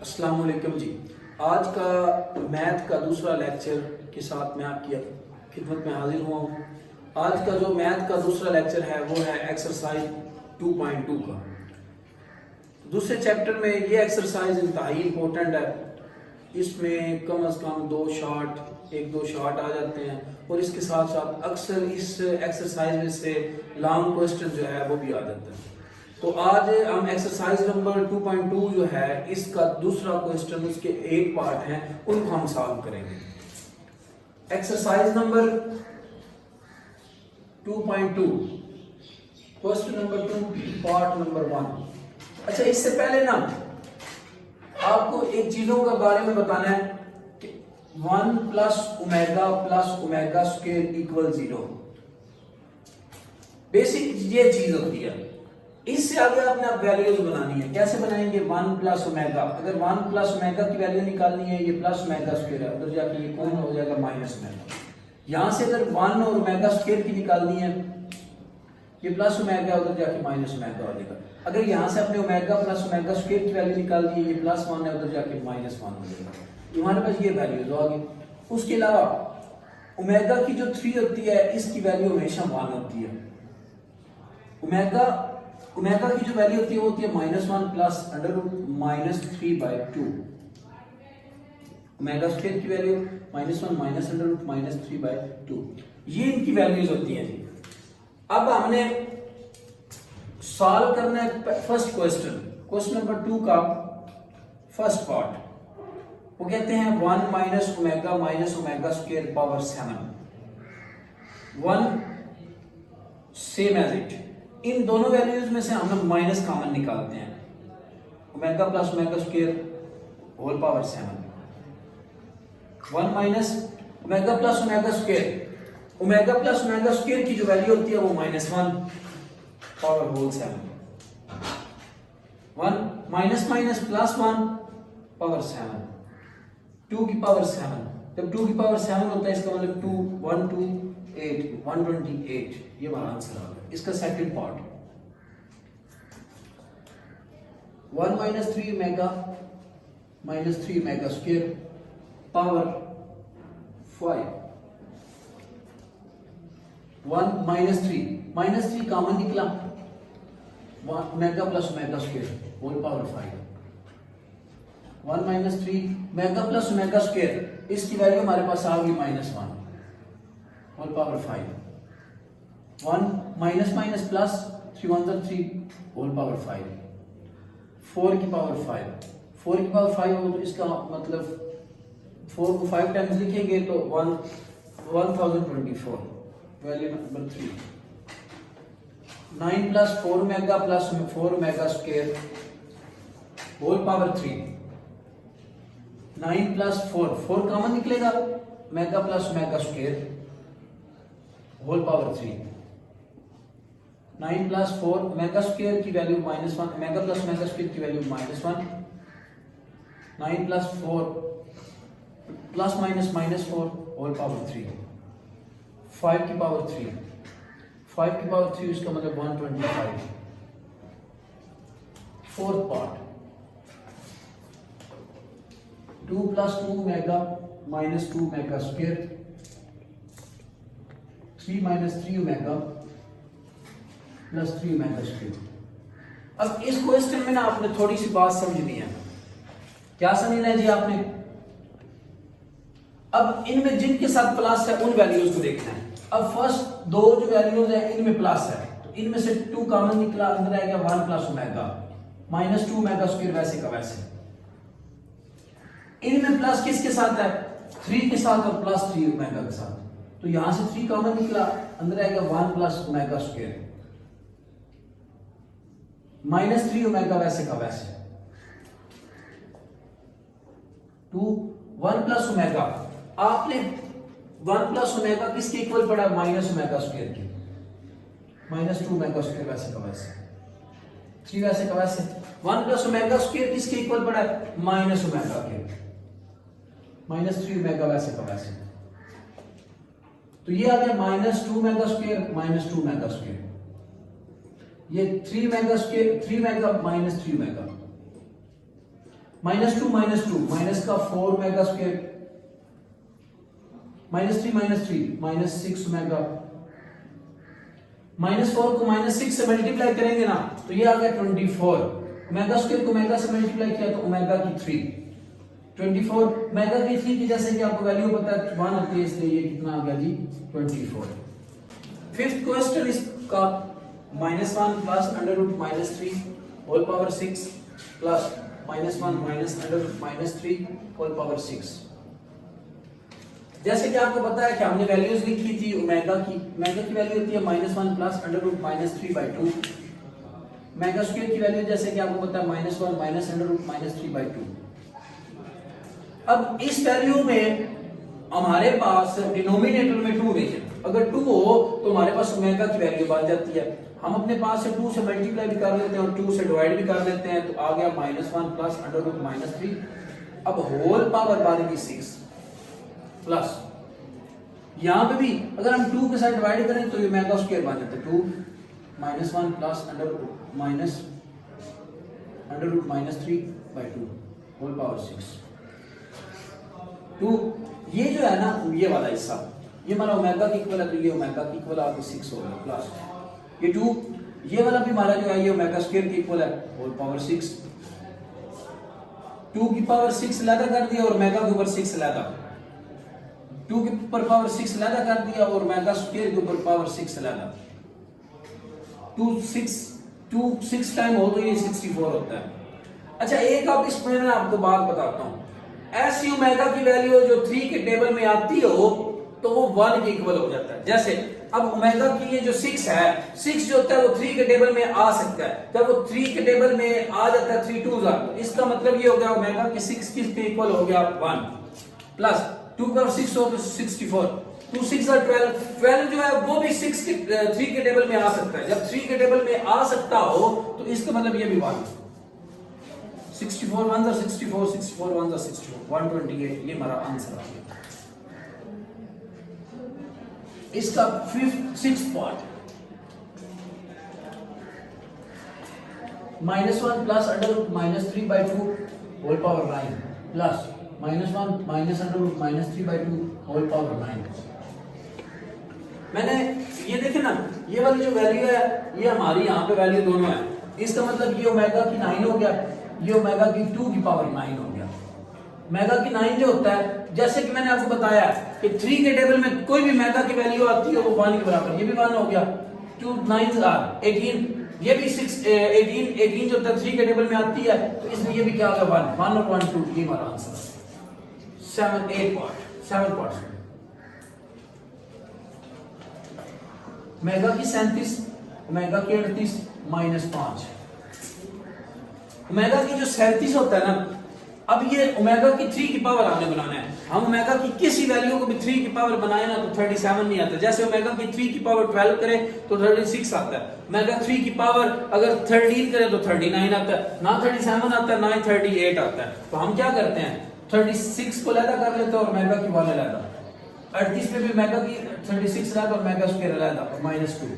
अस्सलाम वालेकुम जी। आज का मैथ का दूसरा लेक्चर के साथ मैं आपकी खिदमत में हाजिर हुआ हूँ। आज का जो मैथ का दूसरा लेक्चर है वो है एक्सरसाइज 2.2 का। दूसरे चैप्टर में ये एक्सरसाइज इंतहाई इम्पोर्टेंट है। इसमें कम से कम एक दो शॉर्ट आ जाते हैं और इसके साथ साथ अक्सर इस एक्सरसाइज में से लॉन्ग क्वेश्चन जो है वो भी आ जाता है। तो आज हम एक्सरसाइज नंबर 2.2 जो है इसका दूसरा क्वेश्चन, उसके 8 पार्ट हैं, उनको हम सॉल्व करेंगे। Exercise number 2.2 question number 2 part number 1। अच्छा, इससे पहले ना आपको एक चीजों के बारे में बताना है कि 1 plus omega square equal 0। Basic ये चीज होती है। इससे आगे आपने आप वैल्यूज बनानी है। कैसे बनाएंगे? 1 प्लस ओमेगा। अगर 1 प्लस ओमेगा की वैल्यू निकालनी है, ये प्लस ओमेगा स्क्वायर है, उधर जाके ये कौन हो जाएगा माइनस ओमेगा। यहां से अगर 1 और ओमेगा स्क्वायर की निकालनी है, ये प्लस ओमेगा, उधर जाके माइनस ओमेगा हो जाएगा। अगर यहां से अपने ओमेगा प्लस ओमेगा स्क्वायर की वैल्यू निकालनी है, ये प्लस 1 है, उधर जाके माइनस 1 हो जाएगा। हमारे पास ये वैल्यूज आ गई। उसके अलावा ओमेगा की जो 3 होती है, इसकी वैल्यू हमेशा 1 होती है। ओमेगा की जो वैल्यू होती है वो होती है -1 plus under root -3/2। Omega square की वैल्यू -1 माइनस अंडर रूट -3/2। ये इनकी वैल्यूज होती हैं जी। अब हमने सॉल्व करना है फर्स्ट क्वेश्चन नंबर 2 का फर्स्ट पार्ट। वो कहते हैं 1 minus omega square power 7। 1 same as it. इन दोनों वैल्यूज में से हम माइनस कॉमन निकालते हैं। Omega plus omega square whole power 7। 1 minus omega plus omega square. Omega plus omega square की जो वैल्यू होती है वो -1 power whole 7। 1 minus minus plus 1 power 7। 2 की पावर 7। जब 2 की पावर 7 होता है, इसका मतलब 2 1 2 8 128। ये हमारा आंसर आ गया। इसका second part 1 minus 3 omega square power 5। 1 minus 3 common निकला, omega plus omega square whole power 5। 1 minus 3 omega plus omega square, इसकी वैल्यू हमारे पास आ गई -1 whole power 5। 1 minus minus plus 3 1 3 whole power 5। 4 की पावर 5। 4 की पावर 5 हो तो इसका मतलब 4 को 5 टाइम्स लिखेंगे तो 1024। Value number 3। 9 plus 4 omega plus 4 omega square whole power 3। 9 plus 4 common निकलेगा, omega plus omega square whole power 3। 9 plus 4 omega square की value -1, omega plus omega square की value -1। 9 plus 4 plus -4 whole power 3। 5 की power 3। 5 की power 3 इसका मतलब 125। Fourth part 2 plus 2 omega -2 omega square 3 minus 3 omega plus 3 omega square. अब इस question में ना आपने थोड़ी सी बात समझनी है। क्या समझना है जी आपने? अब इनमें जिनके साथ प्लस है उन वैल्यूज को देखना है। अब फर्स्ट दो जो वैल्यूज है इनमें प्लस है, तो इनमें से 2 कॉमन निकला, अंदर आएगा 1 प्लस ओमेगा -2 ओमेगा स्क्वायर वैसे का वैसे। इनमें प्लस किसके साथ है? 3 के साथ और प्लस 3 ओमेगा के साथ। तो यहां से 3 कॉमन निकला, अंदर आएगा 1 प्लस ओमेगा स्क्वायर -3 ओमेगा वैसे का वैसे। 1 प्लस ओमेगा, आपने 1 प्लस ओमेगा किसके इक्वल पड़ा? माइनस ओमेगा स्क्वायर की। -2 ओमेगा स्क्वायर वैसे का वैसे, 3 वैसे का वैसे। 1 प्लस ओमेगा स्क्वायर किसके इक्वल पड़ा? माइनस ओमेगा के। -3 ओमेगा वैसे का वैसे। तो ये आ गया -2 ओमेगा स्क्वायर -2 ओमेगा स्क्वायर। ये 3 omega square 3 omega -3 omega. -2 minus का 4 ओमेगा स्क्वायर, -3 -6 ओमेगा, -4 को -6 से मल्टीप्लाई करेंगे ना तो ये आ गया 24। ओमेगा स्क्वायर को ओमेगा से मल्टीप्लाई किया तो ओमेगा की 3, 24 ओमेगा की 3 की जैसे कि आपको वैल्यू पता है 1 होती है, इसलिए ये कितना आ गया जी 24। फिफ्थ क्वेश्चन इसका -1 plus under root -3 whole power 6 plus -1 minus under root -3 whole power 6। जैसे कि आपको पता है कि हमने वैल्यूज लिखी थी ओमेगा की वैल्यू होती है -1 plus under root -3/2। Omega square की वैल्यू जैसे कि आपको पता है -1 माइनस अंडर रूट -3/2। अब इस वैल्यू में हमारे पास डिनोमिनेटर में 2 है, अगर 2 हो तो हमारे पास ओमेगा की वैल्यू बन जाती है। हम अपने पास से 2 से मल्टीप्लाई भी कर लेते हैं और 2 से डिवाइड भी कर लेते हैं, तो आ गया -1 प्लस अंडर रूट -3। अब होल पावर बनेगी 6 प्लस यहां पे भी अगर हम 2 के साथ डिवाइड करें तो ये ओमेगा स्क्वायर बन जाता है 2 -1 plus under root -3/2 whole power 6। 2 ये जो है ना ये वाला हिस्सा ये हमारा ओमेगा की इक्वल है, तो ये ओमेगा की इक्वल आपको 6 होगा प्लस ये 2 ये वाला भी हमारा जो है ये ओमेगा स्क्वायर की इक्वल है होल पावर 6। 2 की पावर 6 लैदा कर दिया और ओमेगा के ऊपर 6 लैदा, 2 के ऊपर पावर 6 लैदा कर दिया और ओमेगा स्क्वायर के ऊपर पावर 6 लैदा। 2 6 टाइम हो तो ये 64 होता है। अच्छा एक आप इसमें मैं आपको बात बताता हूं, ऐसी ओमेगा की वैल्यू जो 3 के टेबल में आती हो तो वो 1 के इक्वल हो जाता है। जैसे अब ओमेगा की ये जो 6 है, 6 जो होता है वो 3 के टेबल में आ सकता है, जब वो 3 के टेबल में आ जाता है 3 2 तो इसका मतलब ये हो गया ओमेगा की 6 किसके इक्वल हो गया 1 प्लस 2 का 6 हो तो 64, 2 6 और 12 जो है वो भी 3 के टेबल में आ सकता है। जब 3 के टेबल में आ सकता हो तो इसका मतलब ये भी 1 64 1 और 64 64 1 और 64 128 ये हमारा आंसर आ गया। इसका 6th part -1 plus under root -3/2 whole power 9 plus -1 minus under root -3/2 whole power 9। मैंने ये देखे ना ये वाली जो वैल्यू है ये हमारी यहाँ पे वैल्यू दोनों है, इसका मतलब ये ओमेगा की 9 हो गया, ये ओमेगा की 2 की पावर 9 हो गया। ओमेगा की 9 जो होता है जैसे कि मैंने आपको बताया कि 3 के टेबल में कोई भी ओमेगा की वैल्यू आती है वो 1 के बराबर, ये भी 1 हो गया, 2 9 आर 18, ये भी 6 18 जो होता है 3 के टेबल में आती है तो इसमें ये भी क्या होगा 1 और 1 2 ये हमारा आंसर है। 7 पार्ट्स ओमेगा की 37 ओमेगा की 38 -5। ओमेगा की जो 37 होता है ना, अब ये ओमेगा की 3 की पावर हमने बनाना है, हम ओमेगा की किसी वैल्यू को भी 3 की पावर बनाए ना तो 37 नहीं आता। जैसे ओमेगा की 3 की पावर 12 करें तो 36 आता है, ओमेगा 3 की पावर अगर 13 करें तो 39 आता है, ना 37 आता है ना 38 आता है। तो हम क्या करते हैं 36 को अलग कर लेते हैं और ओमेगा की 1 अलग, 38 पे भी ओमेगा की 36 अलग और ओमेगा स्क्वायर अलग और -2।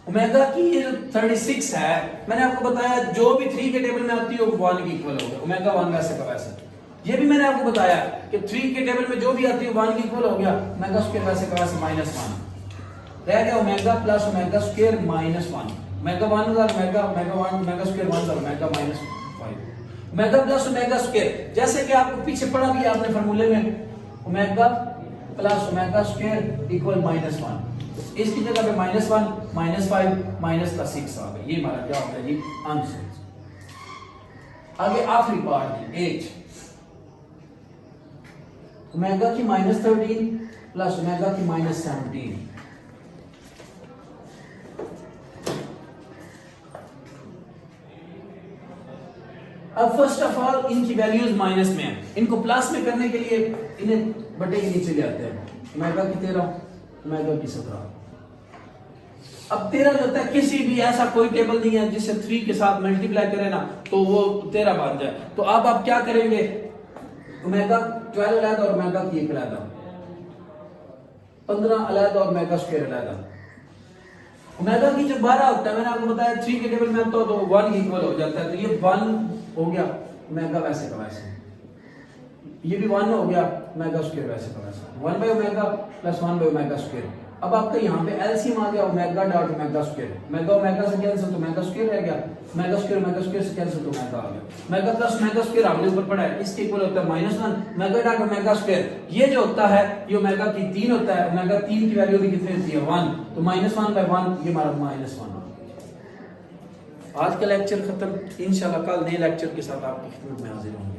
ओमेगा की ये जो 36 है मैंने आपको बताया जो भी 3 के टेबल में आती है वो 1 के इक्वल होगा, ओमेगा 1 वैसे का वैसे। ये भी मैंने आपको बताया कि 3 के टेबल में जो भी आती है 1 के इक्वल हो गया, ओमेगा स्क्वायर वैसे का वैसे -1 रह गया, omega plus omega square -1, omega 1 और ओमेगा 1 ओमेगा स्क्वायर 1 और omega -5 omega plus omega square जैसे कि आपको पीछे पढ़ा भी आपने फार्मूले में, omega plus omega square equal -1, इसकी जगह पे -1 -5 माइनस का 6 आ गया, ये हमारा क्या होता है जी आंसर। आगे आखिरी पार्ट 8 ओमेगा की -13 प्लस ओमेगा की -17। अब फर्स्ट ऑफ ऑल इनकी वैल्यूज माइनस में है, इनको प्लस में करने के लिए इन्हें बटे के नीचे ले आते हैं, ओमेगा की 13 ओमेगा की 17। अब 13 जो होता है किसी भी ऐसा कोई टेबल नहीं है जिससे 3 के साथ मल्टीप्लाई करें ना तो वो 13 बन जाए। तो अब आप क्या करेंगे ओमेगा 12 अलग और ओमेगा की 1 अलग, 15 अलग और ओमेगा स्क्वायर अलग। ओमेगा की जो 12 होता है मैंने आपको बताया 3 के टेबल में आता हो तो 1 इक्वल हो जाता है, तो ये 1 हो गया ओमेगा वैसे का वैसे, ये भी 1 हो गया, ओमेगा स्क्वायर वैसे का वैसे, 1 by omega plus 1 by omega square. अब आपका यहाँ पे एलसीएम आ गया omega dot omega square, omega omega से कैंसिल तो ओमेगा स्क्वायर रह गया, ओमेगा स्क्वायर से कैंसिल तो ओमेगा आ गया, ओमेगा प्लस ओमेगा स्क्वायर हमने ऊपर पढ़ा है, इसके इक्वल होता है -1 ओमेगा डॉट ओमेगा स्क्वायर। ये जो होता है ये ओमेगा की 3 होता है, ओमेगा 3 की वैल्यू भी कितनी होती है 1, तो -1 बाई 1 ये हमारा -1। आज का लेक्चर खत्म, इंशाल्लाह कल नए लेक्चर के साथ आपकी खिदमत में हाजिर होंगे।